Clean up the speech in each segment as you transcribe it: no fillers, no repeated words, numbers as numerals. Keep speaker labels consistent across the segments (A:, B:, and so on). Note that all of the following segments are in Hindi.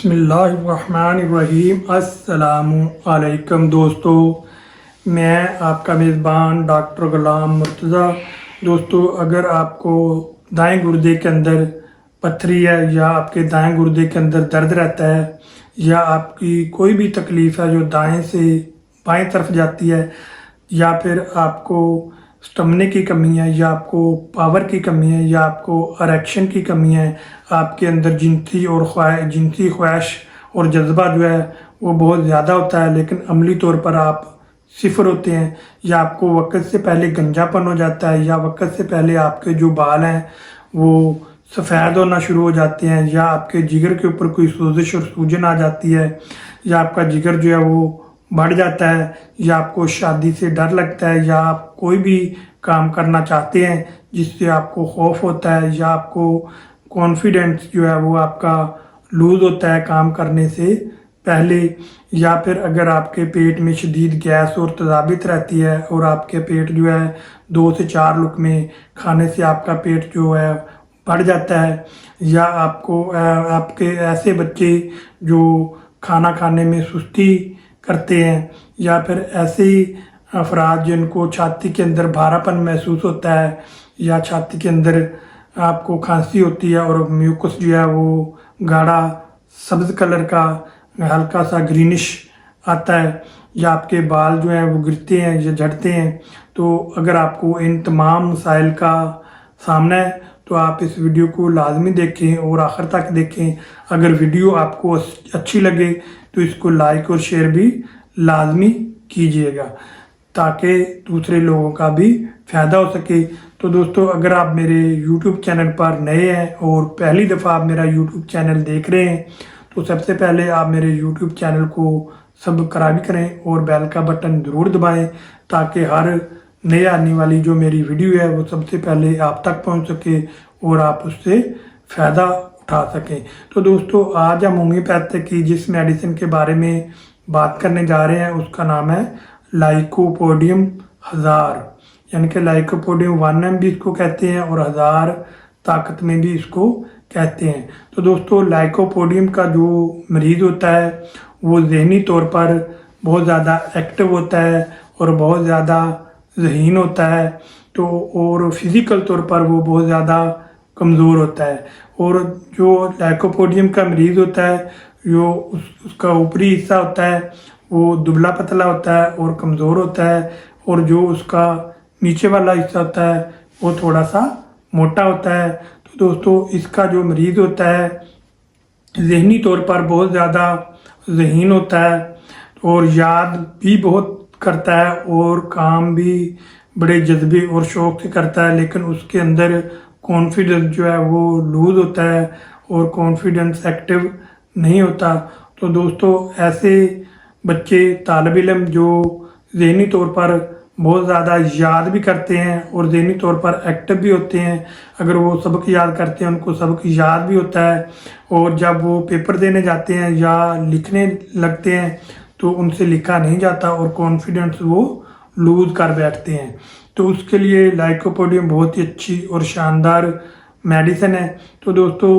A: बिस्मिल्लाहिर्रहमानिर्रहीम। अस्सलामुअलैकुम दोस्तों, मैं आपका मेज़बान डॉक्टर ग़ुलाम मुर्तज़ा। दोस्तों, अगर आपको दाएं गुर्दे के अंदर पथरी है या आपके दाएं गुर्दे के अंदर दर्द रहता है या आपकी कोई भी तकलीफ़ है जो दाएं से बाएं तरफ जाती है या फिर आपको स्टमने की कमी है या आपको पावर की कमी है या आपको अरेक्शन की कमी है, आपके अंदर जिनसी ख्वाहिश और जज्बा जो है वो बहुत ज़्यादा होता है लेकिन अमली तौर पर आप सिफर होते हैं, या आपको वक्त से पहले गंजापन हो जाता है या वक्त से पहले आपके जो बाल हैं वो सफ़ेद होना शुरू हो जाते हैं, या आपके जिगर के ऊपर कोई सोजिश और सूजन आ जाती है, या आपका जिगर जो है वो बढ़ जाता है, या आपको शादी से डर लगता है, या आप कोई भी काम करना चाहते हैं जिससे आपको खौफ होता है, या आपको कॉन्फिडेंस जो है वो आपका लूज़ होता है काम करने से पहले, या फिर अगर आपके पेट में शदीद गैस और तेज़ाबित रहती है और आपके पेट जो है 2 से 4 लुकमे खाने से आपका पेट जो है बढ़ जाता है, या आपके ऐसे बच्चे जो खाना खाने में सुस्ती करते हैं, या फिर ऐसे ही अफराद जिनको छाती के अंदर भारापन महसूस होता है या छाती के अंदर आपको खांसी होती है और म्यूकस जो है वो गाढ़ा सब्ज़ कलर का हल्का सा ग्रीनिश आता है, या आपके बाल जो हैं वो गिरते हैं या झड़ते हैं। तो अगर आपको इन तमाम मसाइल का सामना है तो आप इस वीडियो को लाजमी देखें और आखिर तक देखें। अगर वीडियो आपको अच्छी लगे तो इसको लाइक और शेयर भी लाजमी कीजिएगा ताकि दूसरे लोगों का भी फ़ायदा हो सके। तो दोस्तों, अगर आप मेरे YouTube चैनल पर नए हैं और पहली दफ़ा आप मेरा YouTube चैनल देख रहे हैं तो सबसे पहले आप मेरे YouTube चैनल को सब्सक्राइब करें और बेल का बटन ज़रूर दबाएं ताकि हर नए आने वाली जो मेरी वीडियो है वो सबसे पहले आप तक पहुंच सके और आप उससे फ़ायदा उठा सकें। तो दोस्तों, आज हम होम्योपैथी की जिस मेडिसिन के बारे में बात करने जा रहे हैं उसका नाम है लाइकोपोडियम 1000, यानी कि लाइकोपोडियम 1M भी इसको कहते हैं और 1000 ताकत में भी इसको कहते हैं। तो दोस्तों, लाइकोपोडियम का जो मरीज़ होता है वो ज़हनी तौर पर बहुत ज़्यादा एक्टिव होता है और बहुत ज़्यादा ज़हीन होता है, तो और फिज़िकल तौर पर वो बहुत ज़्यादा कमज़ोर होता है। और जो लाइकोपोडियम का मरीज़ होता है जो उसका ऊपरी हिस्सा होता है वो दुबला पतला होता है और कमज़ोर होता है, और जो उसका नीचे वाला हिस्सा होता है वो थोड़ा सा मोटा होता है। तो दोस्तों, इसका जो मरीज़ होता है ज़हनी तौर पर बहुत ज़्यादा ज़हीन होता है और याद भी बहुत करता है और काम भी बड़े जज्बे और शौक़ से करता है, लेकिन उसके अंदर कॉन्फिडेंस जो है वो लूज़ होता है और कॉन्फिडेंस एक्टिव नहीं होता। तो दोस्तों, ऐसे बच्चे तालिब इल्म जो ज़हनी तौर पर बहुत ज़्यादा याद भी करते हैं और ज़हनी तौर पर एक्टिव भी होते हैं, अगर वो सबक याद करते हैं उनको सबक याद भी होता है, और जब वो पेपर देने जाते हैं या लिखने लगते हैं तो उनसे लिखा नहीं जाता और कॉन्फिडेंस वो लूज़ कर बैठते हैं। तो उसके लिए लाइकोपोडियम बहुत ही अच्छी और शानदार मेडिसिन है। तो दोस्तों,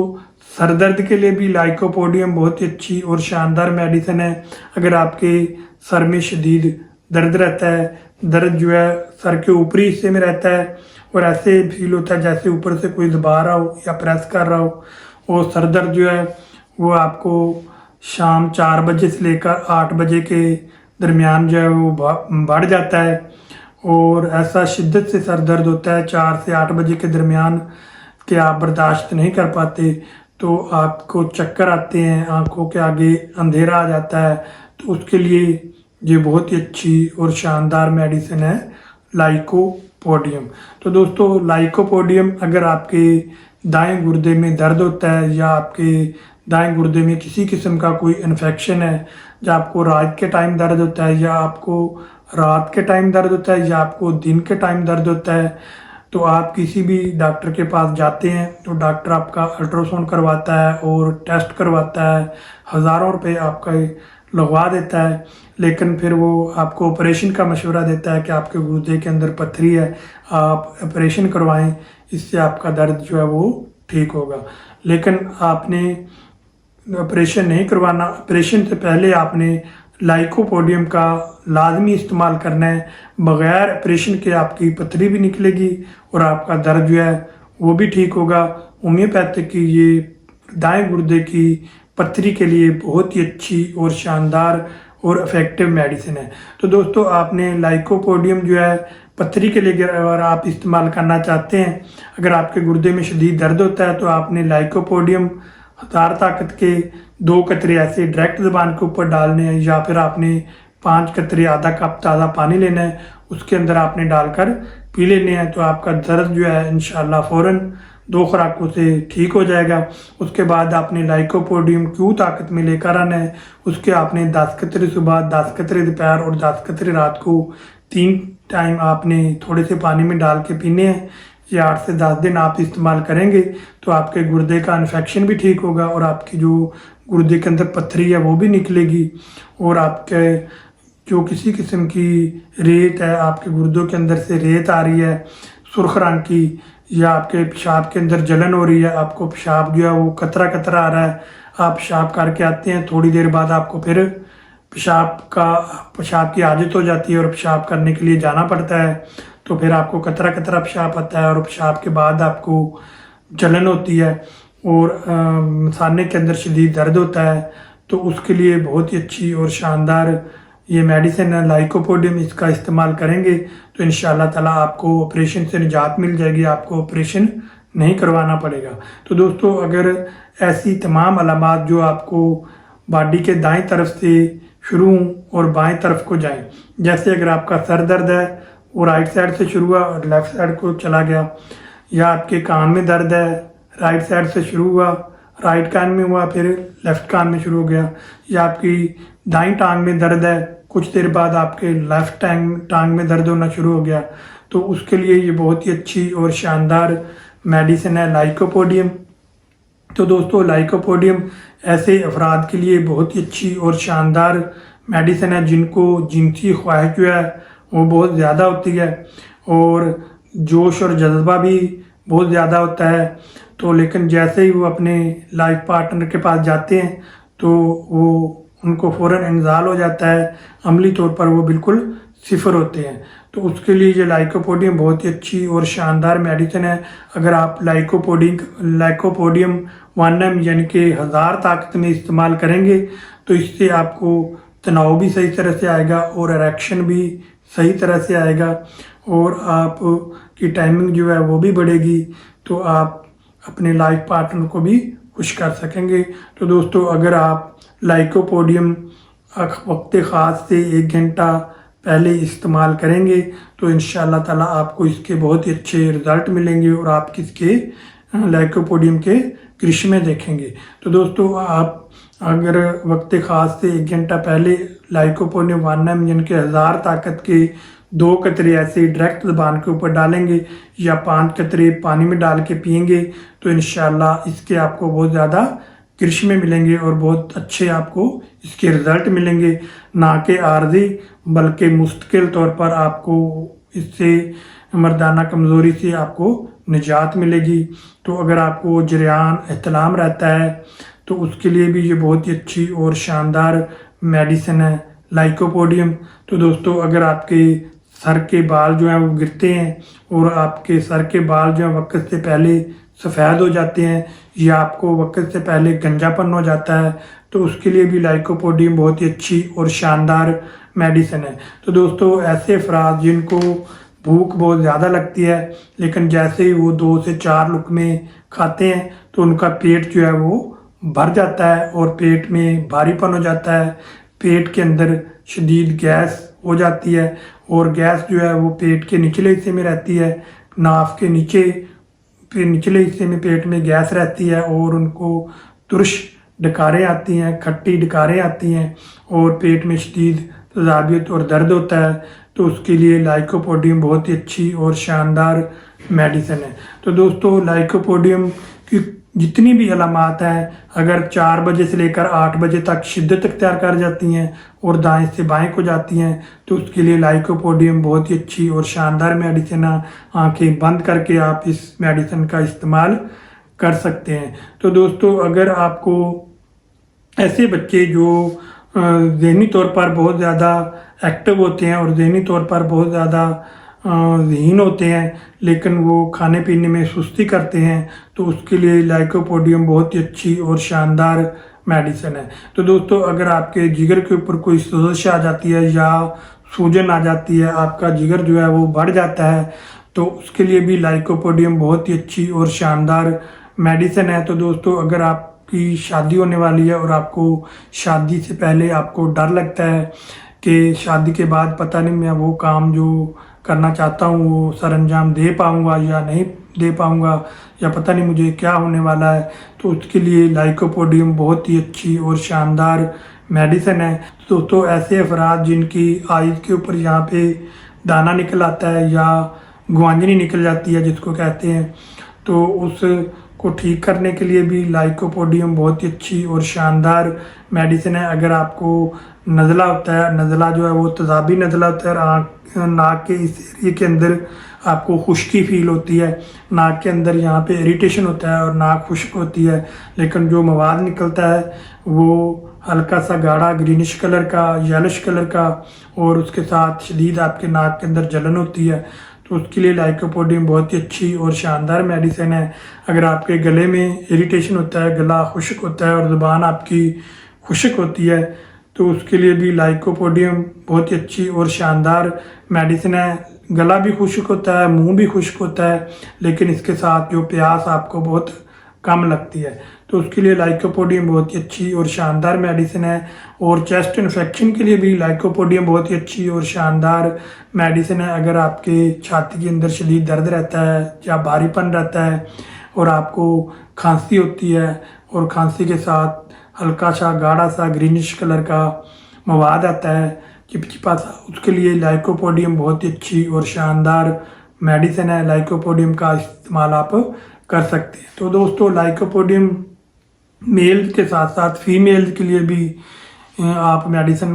A: सर दर्द के लिए भी लाइकोपोडियम बहुत ही अच्छी और शानदार मेडिसिन है। अगर आपके सर में शदीद दर्द रहता है, दर्द जो है सर के ऊपरी हिस्से में रहता है और ऐसे फील होता है जैसे ऊपर से कोई दबा रहा हो या प्रेस कर रहा हो, और सर दर्द जो है वो आपको शाम 4 बजे से लेकर 8 बजे के दरमियान जो है वो बढ़ जाता है, और ऐसा शिद्दत से सर दर्द होता है 4 से 8 बजे के दरमियान कि आप बर्दाश्त नहीं कर पाते, तो आपको चक्कर आते हैं, आंखों के आगे अंधेरा आ जाता है। तो उसके लिए ये बहुत ही अच्छी और शानदार मेडिसिन है लाइकोपोडियम। तो दोस्तों, लाइकोपोडियम अगर आपके दाएं गुर्दे में दर्द होता है या आपके दाएं गुर्दे में किसी किस्म का कोई इन्फेक्शन है, या आपको रात के टाइम दर्द होता है या आपको रात के टाइम दर्द होता है या आपको दिन के टाइम दर्द होता है, तो आप किसी भी डॉक्टर के पास जाते हैं तो डॉक्टर आपका अल्ट्रासाउंड करवाता है और टेस्ट करवाता है, हज़ारों रुपए आपका लगवा देता है, लेकिन फिर वो आपको ऑपरेशन का मशवरा देता है कि आपके गुर्दे के अंदर पथरी है, आप ऑपरेशन करवाएं, इससे आपका दर्द जो है वो ठीक होगा। लेकिन आपने ऑपरेशन नहीं करवाना। ऑपरेशन से पहले आपने लाइकोपोडियम का लाजमी इस्तेमाल करना है। बग़ैर ऑपरेशन के आपकी पथरी भी निकलेगी और आपका दर्द जो है वो भी ठीक होगा। होम्योपैथिक की ये दाएं गुर्दे की पथरी के लिए बहुत ही अच्छी और शानदार और इफ़ेक्टिव मेडिसिन है। तो दोस्तों, आपने लाइकोपोडियम जो है पथरी के लिए अगर आप इस्तेमाल करना चाहते हैं, अगर आपके गुर्दे में शदीद दर्द होता है, तो आपने लाइकोपोडियम 1000 ताकत के 2 कतरे ऐसे डायरेक्ट ज़बान के ऊपर डालने हैं, या फिर आपने 5 कतरे आधा कप ताज़ा पानी लेना है, उसके अंदर आपने डालकर पी लेने हैं। तो आपका दर्द जो है इंशाल्लाह फ़ौरन 2 खुराकों से ठीक हो जाएगा। उसके बाद आपने लाइकोपोडियम क्यों ताकत में लेकर आना है, उसके आपने 10 कतरे सुबह, 10 कतरे दोपहर और 10 कतरे रात को 3 टाइम आपने थोड़े से पानी में डाल के पीने हैं। ये 8 से 10 दिन आप इस्तेमाल करेंगे तो आपके गुर्दे का इन्फेक्शन भी ठीक होगा और आपकी जो गुर्दे के अंदर पथरी है वो भी निकलेगी। और आपके जो किसी किस्म की रेत है, आपके गुर्दों के अंदर से रेत आ रही है सुर्ख रंग की, या आपके पेशाब के अंदर जलन हो रही है, आपको पेशाब जो है वो कतरा कतरा आ रहा है, आप पेशाब करके आते हैं, थोड़ी देर बाद आपको फिर पेशाब की आदत हो जाती है और पेशाब करने के लिए जाना पड़ता है, तो फिर आपको कतरा कतरा पेशाब आता है और पेशाब के बाद आपको जलन होती है और मसाने के अंदर शदीद दर्द होता है। तो उसके लिए बहुत ही अच्छी और शानदार ये मेडिसिन है लाइकोपोडियम। इसका इस्तेमाल करेंगे तो इंशाअल्लाह ताला आपको ऑपरेशन से निजात मिल जाएगी, आपको ऑपरेशन नहीं करवाना पड़ेगा। तो दोस्तों, अगर ऐसी तमाम अलामात जो आपको बॉडी के दाएं तरफ से शुरू और बाएं तरफ को जाएं, जैसे अगर आपका सर दर्द है वो राइट साइड से शुरू हुआ और लेफ्ट साइड को चला गया, या आपके कान में दर्द है राइट साइड से शुरू हुआ राइट कान में हुआ फिर लेफ्ट कान में शुरू हो गया, या आपकी दाईं टांग में दर्द है कुछ देर बाद आपके लेफ्ट टांग में दर्द होना शुरू हो गया, तो उसके लिए ये बहुत ही अच्छी और शानदार मेडिसिन है लाइकोपोडियम। तो दोस्तों, लाइकोपोडियम ऐसे अफराद के लिए बहुत ही अच्छी और शानदार मेडिसिन है जिनको जिनसी ख्वाहिश जो है वो बहुत ज़्यादा होती है और जोश और जज्बा भी बहुत ज़्यादा होता है। तो लेकिन जैसे ही वो अपने लाइफ पार्टनर के पास जाते हैं तो वो उनको फ़ौरन इंजाल हो जाता है, अमली तौर पर वो बिल्कुल सिफर होते हैं। तो उसके लिए ये लाइकोपोडियम बहुत ही अच्छी और शानदार मेडिसिन है। अगर आप लाइकोपोडियम 1M यानी कि 1000 ताकत में इस्तेमाल करेंगे तो इससे आपको तनाव भी सही तरह से आएगा और इरेक्शन भी सही तरह से आएगा और आप की टाइमिंग जो है वो भी बढ़ेगी, तो आप अपने लाइफ पार्टनर को भी खुश कर सकेंगे। तो दोस्तों, अगर आप लाइकोपोडियम वक्त ख़ास से 1 घंटा पहले इस्तेमाल करेंगे तो इंशाअल्लाह ताला आपको इसके बहुत ही अच्छे रिज़ल्ट मिलेंगे और आप किसके लाइकोपोडियम के करिश्मे देखेंगे। तो दोस्तों, आप अगर वक्त ख़ास से 1 घंटा पहले लाइकोपोडियम 1M यानी कि 1000 ताकत के 2 कतरे ऐसे डायरेक्ट ज़बान के ऊपर डालेंगे या 5 कतरे पानी में डाल के पिएंगे तो इंशाअल्लाह इसके आपको बहुत ज़्यादा करिश्मे मिलेंगे और बहुत अच्छे आपको इसके रिज़ल्ट मिलेंगे, ना कि आर्जी बल्कि मुस्तकिल तौर पर आपको इससे मर्दाना कमज़ोरी से आपको निजात मिलेगी। तो अगर आपको जरियान एहतलाम रहता है तो उसके लिए भी ये बहुत ही अच्छी और शानदार मेडिसिन है लाइकोपोडियम। तो दोस्तों, अगर आपके सर के बाल जो हैं वो गिरते हैं और आपके सर के बाल जो हैं वक्त से पहले सफ़ेद हो जाते हैं या आपको वक्त से पहले गंजापन हो जाता है तो उसके लिए भी लाइकोपोडियम बहुत ही अच्छी और शानदार मेडिसिन है। तो दोस्तों, ऐसे अफराद जिनको भूख बहुत ज़्यादा लगती है लेकिन जैसे ही वो 2 से 4 लुकमे खाते हैं तो उनका पेट जो है वो भर जाता है और पेट में भारीपन हो जाता है, पेट के अंदर शदीद गैस हो जाती है और गैस जो है वो पेट के निचले हिस्से में रहती है, नाफ के निचले हिस्से में पेट में गैस रहती है और उनको तुरश डकारें आती हैं, खट्टी डकारें आती हैं और पेट में शदीद तज़ाबियत और दर्द होता है। तो उसके लिए लाइकोपोडियम बहुत ही अच्छी और शानदार मेडिसिन है। तो दोस्तों, लाइकोपोडियम की जितनी भी अलामात हैं, अगर 4 बजे से लेकर 8 बजे तक शिद्दत अख्तियार कर जाती हैं और दाएं से बाएं को जाती हैं तो उसके लिए लाइकोपोडियम बहुत ही अच्छी और शानदार मेडिसिन है। आंखें बंद करके आप इस मेडिसिन का इस्तेमाल कर सकते हैं। तो दोस्तों, अगर आपको ऐसे बच्चे जो ज़हनी तौर पर बहुत ज़्यादा एक्टिव होते हैं और ज़हनी तौर पर बहुत ज़्यादा ज़हीन होते हैं, लेकिन वो खाने पीने में सुस्ती करते हैं, तो उसके लिए लाइकोपोडियम बहुत ही अच्छी और शानदार मेडिसिन है। तो दोस्तों, अगर आपके जिगर के ऊपर कोई सोजिश आ जाती है या सूजन आ जाती है, आपका जिगर जो है वो बढ़ जाता है, तो उसके लिए भी लाइकोपोडियम बहुत ही अच्छी और शानदार मेडिसिन है। तो दोस्तों, अगर आपकी शादी होने वाली है और आपको शादी से पहले आपको डर लगता है कि शादी के बाद पता नहीं मैं वो काम जो करना चाहता हूँ वो सर अंजाम दे पाऊँगा या नहीं दे पाऊँगा, या पता नहीं मुझे क्या होने वाला है, तो उसके लिए लाइकोपोडियम बहुत ही अच्छी और शानदार मेडिसिन है। दोस्तों, ऐसे अफराद जिनकी आइज़ के ऊपर यहाँ पे दाना निकल आता है या गुआंजनी निकल जाती है जिसको कहते हैं, तो उसको ठीक करने के लिए भी लाइकोपोडियम बहुत ही अच्छी और शानदार मेडिसिन है। अगर आपको नज़ला होता है, नज़ला जो है वो तेज़ाबी नज़ला होता है, नाक के इस एरिए के अंदर आपको खुश्की फील होती है, नाक के अंदर यहाँ पे इरिटेशन होता है और नाक खुश्क होती है, लेकिन जो मवाद निकलता है वो हल्का सा गाढ़ा ग्रीनिश कलर का, येलोश कलर का, और उसके साथ शदीद आपके नाक के अंदर जलन होती है, तो उसके लिए लाइकोपोडियम बहुत ही अच्छी और शानदार मेडिसिन है। अगर आपके गले में इरिटेशन होता है, गला खुश्क होता है और ज़ुबान आपकी खुश्क होती है, तो उसके लिए भी लाइकोपोडियम बहुत ही अच्छी और शानदार मेडिसिन है। गला भी खुश्क होता है, मुंह भी खुश्क होता है, लेकिन इसके साथ जो प्यास आपको बहुत कम लगती है, तो उसके लिए लाइकोपोडियम बहुत ही अच्छी और शानदार मेडिसिन है। और चेस्ट इन्फेक्शन के लिए भी लाइकोपोडियम बहुत ही अच्छी और शानदार मेडिसिन है। अगर आपके छाती के अंदर शदीद दर्द रहता है या भारीपन रहता है और आपको खांसी होती है और खांसी के साथ हल्का सा गाढ़ा सा ग्रीनिश कलर का मवाद आता है, चिपचिपा सा, उसके लिए लाइकोपोडियम बहुत ही अच्छी और शानदार मेडिसिन है। लाइकोपोडियम का इस्तेमाल आप कर सकते हैं। तो दोस्तों, लाइकोपोडियम मेल के साथ साथ फीमेल के लिए भी आप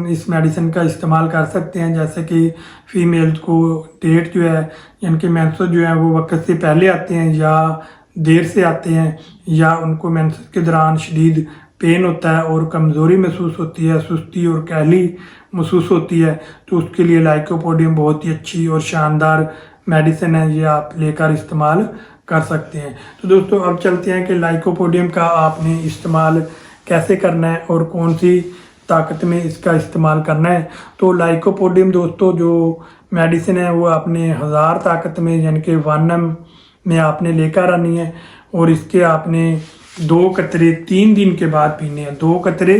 A: इस मेडिसिन का इस्तेमाल कर सकते हैं। जैसे कि फीमेल को डेट जो है यानी कि मेंसेस जो है वो वक्त से पहले आते हैं या देर से आते हैं, या उनको मेंसेस के दौरान शदीद पेन होता है और कमज़ोरी महसूस होती है, सुस्ती और कहली महसूस होती है, तो उसके लिए लाइकोपोडियम बहुत ही अच्छी और शानदार मेडिसिन है, ये आप लेकर इस्तेमाल कर सकते हैं। तो दोस्तों, अब चलते हैं कि लाइकोपोडियम का आपने इस्तेमाल कैसे करना है और कौन सी ताकत में इसका इस्तेमाल करना है। तो लाइकोपोडियम दोस्तों जो मेडिसिन है वो आपने 1000 ताकत में यानी कि 1 में आपने लेकर आनी है, और इसके आपने 2 कतरे 3 दिन के बाद पीने हैं। 2 कतरे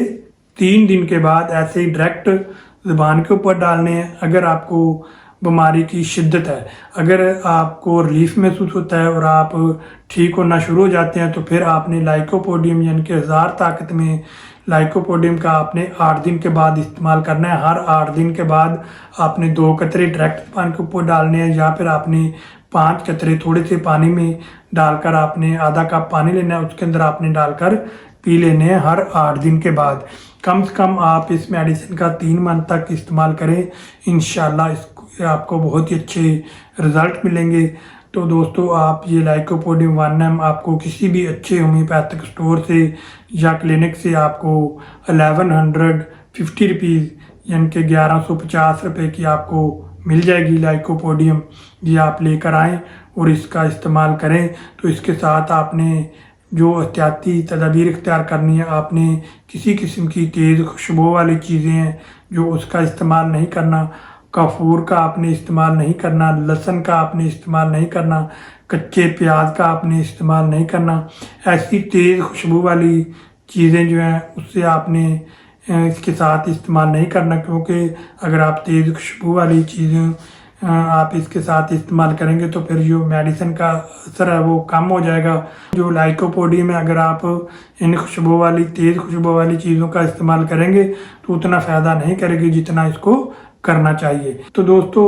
A: 3 दिन के बाद ऐसे ही डायरेक्ट ज़ुबान के ऊपर डालने हैं। अगर आपको बीमारी की शिद्दत है, अगर आपको रिलीफ महसूस होता है और आप ठीक होना शुरू हो जाते हैं, तो फिर आपने लाइकोपोडियम यानी कि 1000 ताकत में लाइकोपोडियम का आपने 8 दिन के बाद इस्तेमाल करना है। हर 8 दिन के बाद आपने 2 कतरे डायरेक्ट ज़ुबान के ऊपर डालने हैं, या फिर आपने 5 कतरे थोड़े से पानी में डालकर आपने आधा कप पानी लेना है, उसके अंदर आपने डालकर पी लेने हैं हर 8 दिन के बाद। कम से कम आप इस मेडिसिन का 3 मंथ तक इस्तेमाल करें, इंशाल्लाह इसको आपको बहुत ही अच्छे रिज़ल्ट मिलेंगे। तो दोस्तों, आप ये लाइकोपोडियम 1 आपको किसी भी अच्छे होम्योपैथिक स्टोर से या क्लिनिक से आपको 1150 रुपीज़ यानी कि 1150 रुपये की आपको मिल जाएगी लाइकोपोडियम। ये आप लेकर आएँ और इसका इस्तेमाल करें। तो इसके साथ आपने जो एहतियाती तदाबीर इख्तियार करनी है, आपने किसी किस्म की तेज़ खुशबू वाली चीज़ें हैं जो उसका इस्तेमाल नहीं करना, काफूर का आपने इस्तेमाल नहीं करना, लहसुन का आपने इस्तेमाल नहीं करना, कच्चे प्याज का आपने इस्तेमाल नहीं करना। ऐसी तेज़ खुशबू वाली चीज़ें जो हैं उससे आपने इसके साथ इस्तेमाल नहीं करना, क्योंकि अगर आप तेज़ खुशबू वाली चीज़ें आप इसके साथ इस्तेमाल करेंगे तो फिर जो मेडिसिन का असर है वो कम हो जाएगा। जो लाइकोपोडियम है, अगर आप इन खुशबू वाली तेज़ खुशबू वाली चीज़ों का इस्तेमाल करेंगे तो उतना फ़ायदा नहीं करेगी जितना इसको करना चाहिए। तो दोस्तों,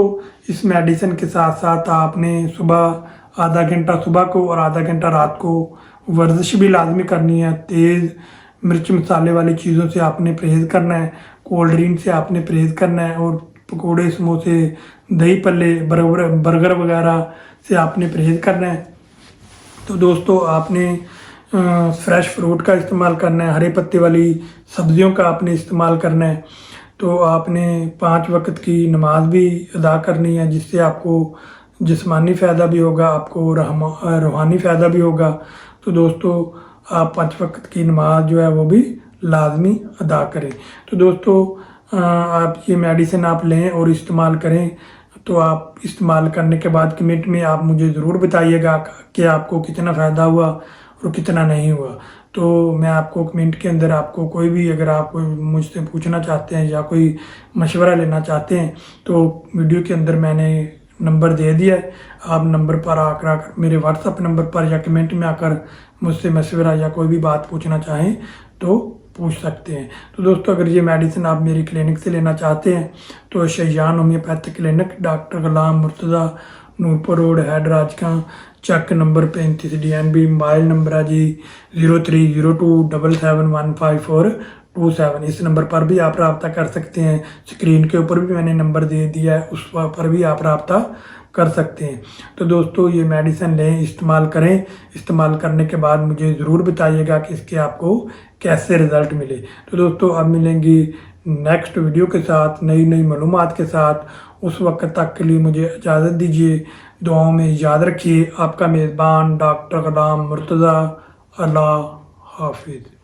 A: इस मेडिसिन के साथ साथ आपने सुबह आधा घंटा सुबह को और आधा घंटा रात को वर्जिश भी लाजमी करनी है। तेज़ मिर्च मसाले वाली चीज़ों से आपने परहेज़ करना है, कोल्ड ड्रिंक से आपने परहेज़ करना है, और पकोड़े समोसे दही पल्ले बर्गर वगैरह से आपने परहेज़ करना है। तो दोस्तों, आपने फ्रेश फ्रूट का इस्तेमाल करना है, हरे पत्ते वाली सब्जियों का आपने इस्तेमाल करना है। तो आपने 5 वक्त की नमाज भी अदा करनी है, जिससे आपको जिस्मानी फ़ायदा भी होगा, आपको रूहानी फ़ायदा भी होगा। तो दोस्तों आप 5 वक्त की नमाज जो है वो भी लाजमी अदा करें। तो दोस्तों आप ये मेडिसिन आप लें और इस्तेमाल करें। तो आप इस्तेमाल करने के बाद कमेंट में आप मुझे ज़रूर बताइएगा कि आपको कितना फ़ायदा हुआ और कितना नहीं हुआ। तो मैं आपको कमेंट के अंदर आपको कोई भी, अगर आप मुझसे पूछना चाहते हैं या कोई मशवरा लेना चाहते हैं, तो वीडियो के अंदर मैंने नंबर दे दिया है। आप नंबर पर आकर मेरे व्हाट्सअप नंबर पर या कमेंट में आकर मुझसे मशवरा या कोई भी बात पूछना चाहें तो पूछ सकते हैं। तो दोस्तों अगर ये मेडिसिन आप मेरी क्लिनिक से लेना चाहते हैं तो Shaiyan homeopathic clinic, doctor Ghulam Murtaza, Noorpur road, head Rajka, Chak number 35 DNB। Mobile number है जी 0302771547। इस नंबर पर भी आप रब्ता कर सकते हैं। स्क्रीन के ऊपर भी मैंने नंबर दे दिया है, उस पर भी आप रब्ता कर सकते हैं। तो दोस्तों ये मेडिसिन लें, इस्तेमाल करें। इस्तेमाल करने के बाद मुझे ज़रूर बताइएगा कि इसके आपको कैसे रिज़ल्ट मिले। तो दोस्तों अब मिलेंगी नेक्स्ट वीडियो के साथ, नई नई मालूमात के साथ। उस वक्त तक के लिए मुझे इजाज़त दीजिए। दुआओं में याद रखिए। आपका मेज़बान डॉक्टर गुलाम मुर्तज़ा। अल्लाह हाफिज़।